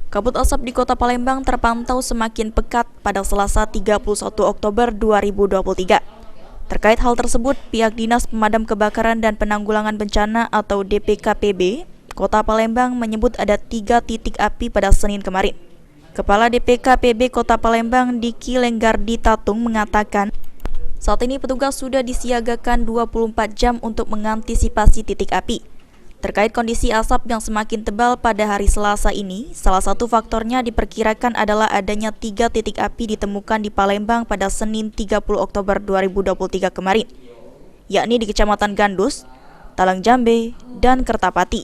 Kabut asap di Kota Palembang terpantau semakin pekat pada Selasa 31 Oktober 2023. Terkait hal tersebut, pihak Dinas Pemadam Kebakaran dan Penanggulangan Bencana atau DPKPB, Kota Palembang menyebut ada 3 titik api pada Senin kemarin. Kepala DPKPB Kota Palembang Diki Lenggardi Tatung mengatakan, saat ini petugas sudah disiagakan 24 jam untuk mengantisipasi titik api. Terkait kondisi asap yang semakin tebal pada hari Selasa ini, salah satu faktornya diperkirakan adalah adanya 3 titik api ditemukan di Palembang pada Senin 30 Oktober 2023 kemarin, yakni di Kecamatan Gandus, Talang Jambe, dan Kertapati,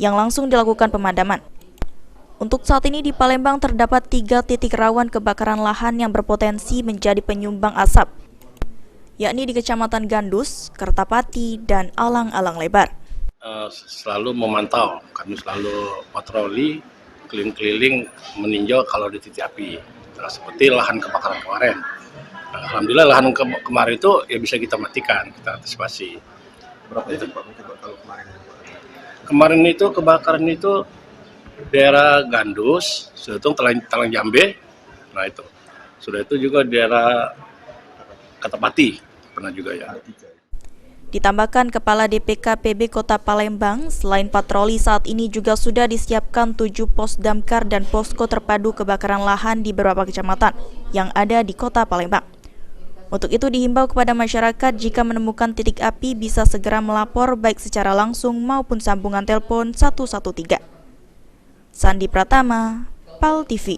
yang langsung dilakukan pemadaman. Untuk saat ini di Palembang terdapat 3 titik rawan kebakaran lahan yang berpotensi menjadi penyumbang asap, yakni di Kecamatan Gandus, Kertapati, dan Alang-Alang Lebar. Selalu memantau, kami selalu patroli keliling-keliling meninjau kalau di titik api. Nah, seperti lahan kebakaran kemarin. Nah, alhamdulillah lahan kemarin itu ya bisa kita matikan, kita antisipasi. Berapa titik Pak kalau kemarin? Kemarin itu kebakaran itu daerah Gandus, sudah itu Talang Jambe, nah itu. Sudah itu juga daerah Kertapati pernah juga ya. Ditambahkan Kepala DPKPB Kota Palembang, selain patroli saat ini juga sudah disiapkan 7 pos damkar dan posko terpadu kebakaran lahan di beberapa kecamatan yang ada di Kota Palembang. Untuk itu dihimbau kepada masyarakat jika menemukan titik api bisa segera melapor baik secara langsung maupun sambungan telepon 113. Sandi Pratama, PAL TV.